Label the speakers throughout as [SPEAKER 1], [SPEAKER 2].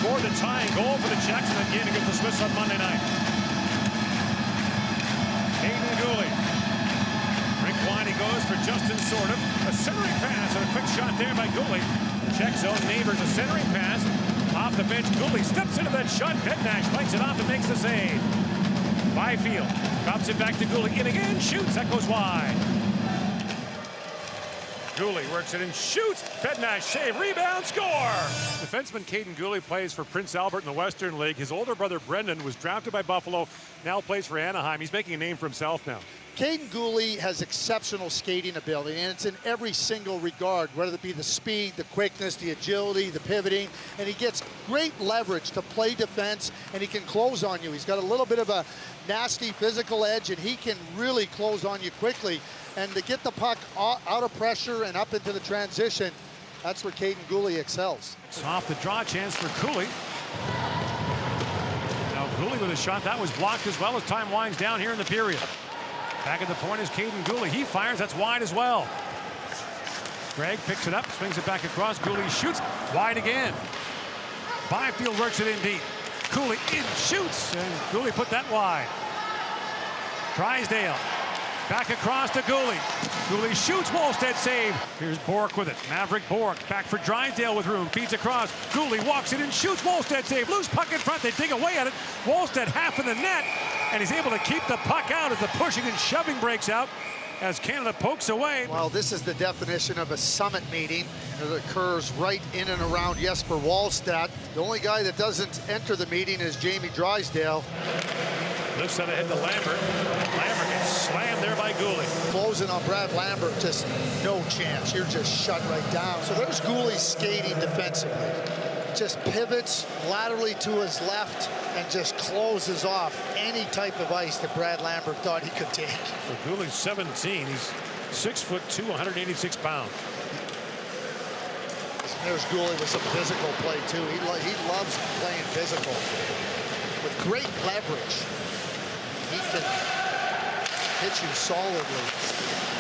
[SPEAKER 1] scored the tying goal for the Czechs in the game against the Swiss on Monday night. Caden Gooley. Rick Winey goes for Justin Sordiff. A centering pass and a quick shot there by Gooley. Czech zone neighbors a centering pass. Off the bench, Gooley steps into that shot. Bednash fights it off and makes the save. Byfield drops it back to Gooley. In again, shoots. That goes wide. Gooley works it and shoots. Bednash save, rebound, score! Defenseman Caden Gooley plays for Prince Albert in the Western League. His older brother Brendan was drafted by Buffalo, now plays for Anaheim. He's making a name for himself now.
[SPEAKER 2] Caden Gooley has exceptional skating ability, and it's in every single regard, whether it be the speed, the quickness, the agility, the pivoting, and he gets great leverage to play defense, and he can close on you. He's got a little bit of a nasty physical edge, and he can really close on you quickly. And to get the puck out of pressure and up into the transition, that's where Caden Gooley excels.
[SPEAKER 1] It's off the draw, chance for Cooley. Now Gooley with a shot that was blocked as well as time winds down here in the period. Back at the point is Caden Gooley. He fires, that's wide as well. Gregg picks it up, swings it back across. Gooley shoots, wide again. Byfield works it in deep. Cooley in, shoots, and Gooley put that wide. Drysdale. Back across to Gooley. Gooley shoots, Wallstedt save. Here's Bork with it. Maverick Bork back for Drysdale with room. Feeds across. Gooley walks it and shoots. Wallstedt save. Loose puck in front. They dig away at it. Wallstedt half in the net. And he's able to keep the puck out as the pushing and shoving breaks out as Canada pokes away.
[SPEAKER 2] Well, this is the definition of a summit meeting. It occurs right in and around Jesper Wallstedt. The only guy that doesn't enter the meeting is Jamie Drysdale.
[SPEAKER 1] Lifts that ahead to Lambert. Lambert gets slammed there by Gooley.
[SPEAKER 2] Closing on Brad Lambert, just no chance. You're just shut right down. So there's Gooley skating defensively. Just pivots laterally to his left and just closes off any type of ice that Brad Lambert thought he could take.
[SPEAKER 1] So Gooley's 17. He's 6'2", 186 pounds.
[SPEAKER 2] There's Gooley with some physical play too. He loves playing physical with great leverage. He can hit you solidly.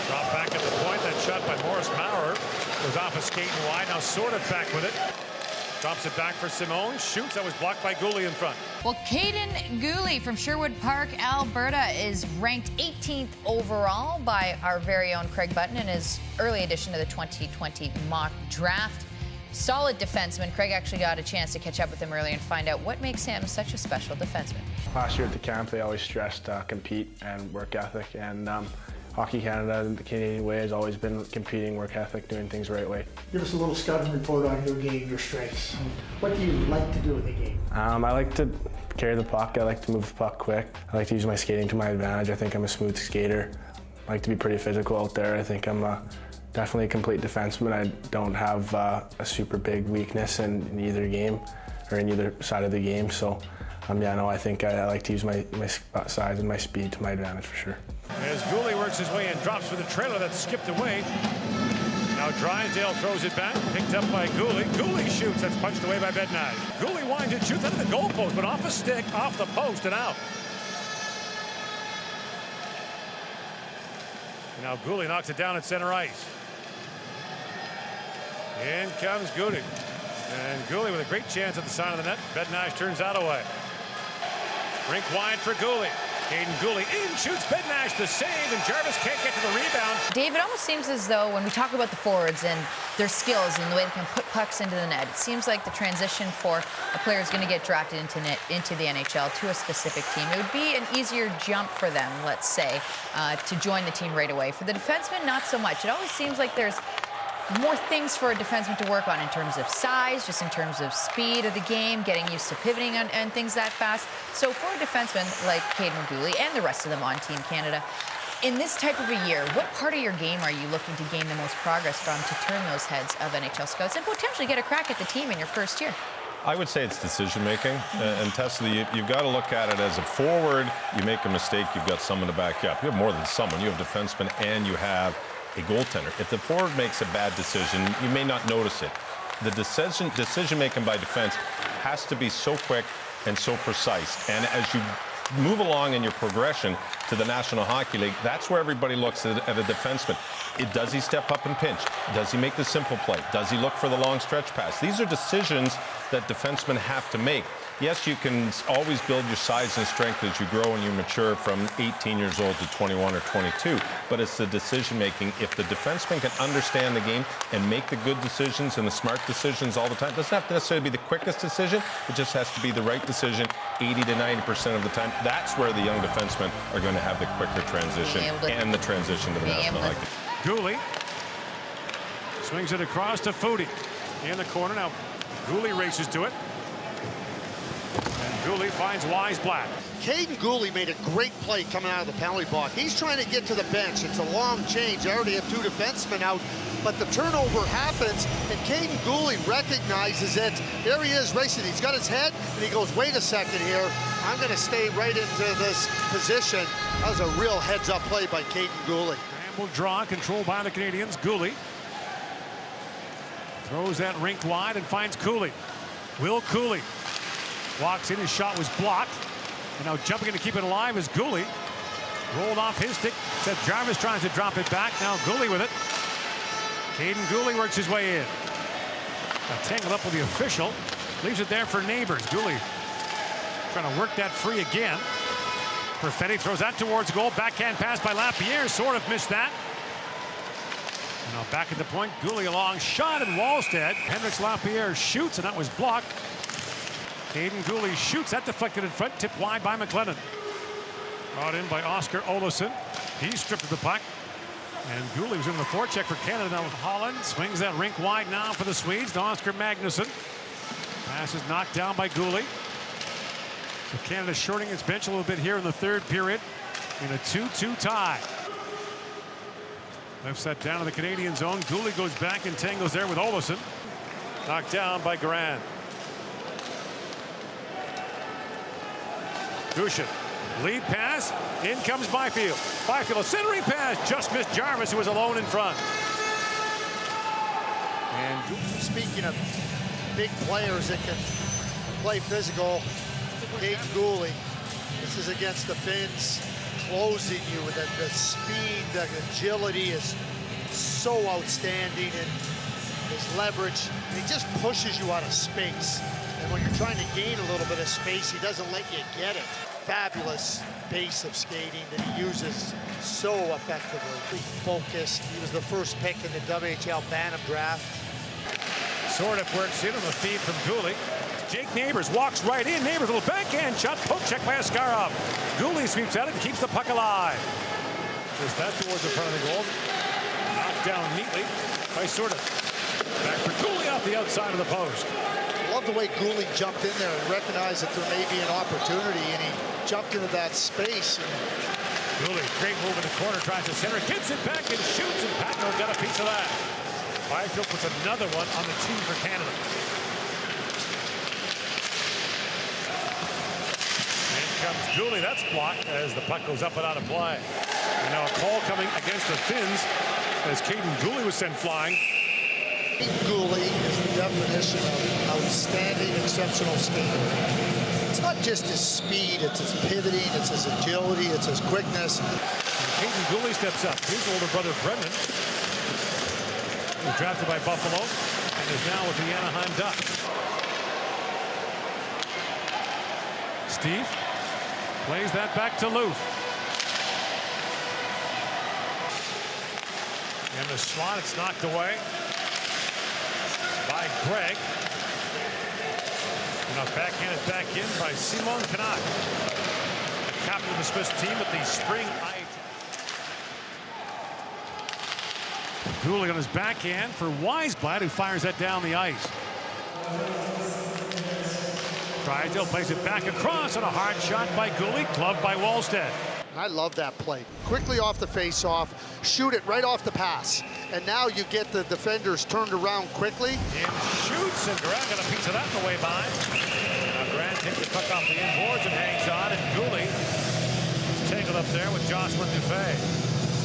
[SPEAKER 1] Drop back at the point. That shot by Morris Maurer was off a skate and wide. Now Sordiff back with it. Drops it back for Simone. Shoots. That was blocked by Gooley in front.
[SPEAKER 3] Well, Caden Gooley from Sherwood Park, Alberta, is ranked 18th overall by our very own Craig Button in his early edition of the 2020 mock draft. Solid defenseman. Craig actually got a chance to catch up with him earlier and find out what makes him such a special defenseman.
[SPEAKER 4] Last year at the camp, they always stressed compete and work ethic, and Hockey Canada, the Canadian way, has always been competing, work ethic, doing things the right way.
[SPEAKER 5] Give us a little scouting report on your game, your strengths. What do you like to do in the game?
[SPEAKER 4] I like to carry the puck. I like to move the puck quick. I like to use my skating to my advantage. I think I'm a smooth skater. I like to be pretty physical out there. I think I'm definitely a complete defenseman. I don't have a super big weakness in either game or in either side of the game. So, yeah, no, I think I like to use my size and my speed to my advantage for sure.
[SPEAKER 1] As Gooley works his way and drops for the trailer that's skipped away. Now Drysdale throws it back, picked up by Gooley. Gooley shoots, that's punched away by Bednash. Gooley winds and shoots under the goalpost, but off a stick, off the post and out. Now Gooley knocks it down at center ice. In comes Gooley. And Gooley with a great chance at the side of the net. Bednash turns that away. Rink wide for Gooley. Caden Gooley in, shoots Bednash the save, and Jarvis can't get to the rebound.
[SPEAKER 3] Dave, it almost seems as though when we talk about the forwards and their skills and the way they can put pucks into the net, it seems like the transition for a player who's going to get drafted into the NHL to a specific team, it would be an easier jump for them, let's say, to join the team right away. For the defenseman, not so much. It always seems like there's more things for a defenseman to work on in terms of size, just in terms of speed of the game, getting used to pivoting and things that fast. So for a defenseman like Caden Gooley and the rest of them on Team Canada, in this type of a year, what part of your game are you looking to gain the most progress from to turn those heads of NHL scouts and potentially get a crack at the team in your first year?
[SPEAKER 6] I would say it's decision-making. And Tessa, you've got to look at it as a forward. You make a mistake, you've got someone to back you up. You have more than someone. You have defensemen and you have a goaltender. If the forward makes a bad decision, you may not notice it. The decision-making by defense has to be so quick and so precise. And as you move along in your progression, to the National Hockey League, that's where everybody looks at a defenseman. Does he step up and pinch? Does he make the simple play? Does he look for the long stretch pass? These are decisions that defensemen have to make. Yes, you can always build your size and strength as you grow and you mature from 18 years old to 21 or 22, but it's the decision making. If the defenseman can understand the game and make the good decisions and the smart decisions all the time, it doesn't have to necessarily be the quickest decision, it just has to be the right decision 80 to 90% of the time. That's where the young defensemen are going to have the quicker transition and the transition to the National Hockey League.
[SPEAKER 1] Gooley swings it across to Foudy in the corner. Now Gooley races to it. And Gooley finds Weisblatt.
[SPEAKER 2] Caden Gooley made a great play coming out of the penalty box. He's trying to get to the bench. It's a long change. They already have 2 defensemen out, but the turnover happens, and Caden Gooley recognizes it. There he is racing. He's got his head, and he goes, wait a second here. I'm going to stay right into this position. That was a real heads-up play by Caden Gooley.
[SPEAKER 1] Will draw, controlled by the Canadians. Gooley throws that rink wide and finds Cooley. Will Cooley walks in. His shot was blocked. And now jumping in to keep it alive is Gooley. Rolled off his stick. Seth Jarvis tries to drop it back. Now Gooley with it. Caden Gooley works his way in. Tangled up with the official. Leaves it there for Neighbors. Gooley trying to work that free again. Perfetti throws that towards goal. Backhand pass by Lapierre. Sort of missed that. And now back at the point. Gooley a long shot and Wallstead. Hendricks Lapierre shoots and that was blocked. Caden Gooley shoots. That deflected in front. Tipped wide by McLennan. Brought in by Oscar Olofsson. He stripped of the puck. And Gooley was in the forecheck for Canada. Now Holland swings that rink wide now for the Swedes to Oscar Magnusson. Pass is knocked down by Gooley. So Canada shorting its bench a little bit here in the third period in a 2-2 tie. Left set down in the Canadian zone. Gooley goes back and tangles there with Olofsson. Knocked down by Garand. Dushin. Lead pass. In comes Byfield. Byfield a centering pass. Just missed Jarvis, who was alone in front.
[SPEAKER 2] And speaking of big players that can play physical, Caden Gooley, this is against the Finns, closing you with the speed, the agility is so outstanding, and his leverage, he just pushes you out of space. And when you're trying to gain a little bit of space, he doesn't let you get it. Fabulous base of skating that he uses so effectively. Focused. He was the first pick in the WHL Bantam draft.
[SPEAKER 1] Sort of works in on the feed from Gooley. Jake Neighbors walks right in. Neighbors, a little backhand shot. Poke check by Askarov. Gooley sweeps at it and keeps the puck alive. There's that towards the front of the goal. Knocked down neatly by Sorta. Back for Gooley off the outside of the post.
[SPEAKER 2] Love the way Gooley jumped in there and recognized that there may be an opportunity, and he jumped into that space.
[SPEAKER 1] Gooley, great move in the corner, tries to center, gets it back and shoots, and Patno got a piece of that. Byfield puts another one on the team for Canada. In comes Gooley, that's blocked as the puck goes up and out of play. And now a call coming against the Finns as Caden Gooley was sent flying.
[SPEAKER 2] Caden Gooley is the definition of outstanding, exceptional skating. It's not just his speed, it's his pivoting, it's his agility, it's his quickness.
[SPEAKER 1] And Caden Gooley steps up. His older brother, Brendan, was drafted by Buffalo and is now with the Anaheim Ducks. Steve plays that back to Luth. And the slot, it's knocked away by Greg. And now backhanded back in by Simon Canuck, captain of the Swiss team at the spring IHL. Gooley on his backhand for Weisblatt, who fires that down the ice. Drysdale plays it back across on a hard shot by Gooley, gloved by Wallstead.
[SPEAKER 2] I love that play. Quickly off the face-off, shoot it right off the pass. And now you get the defenders turned around quickly.
[SPEAKER 1] And shoots, and Grant got a piece of that on the way by. Now Grant takes the puck off the inboards and hangs on, and Gooley is tangled up there with Jocelyn Dufay.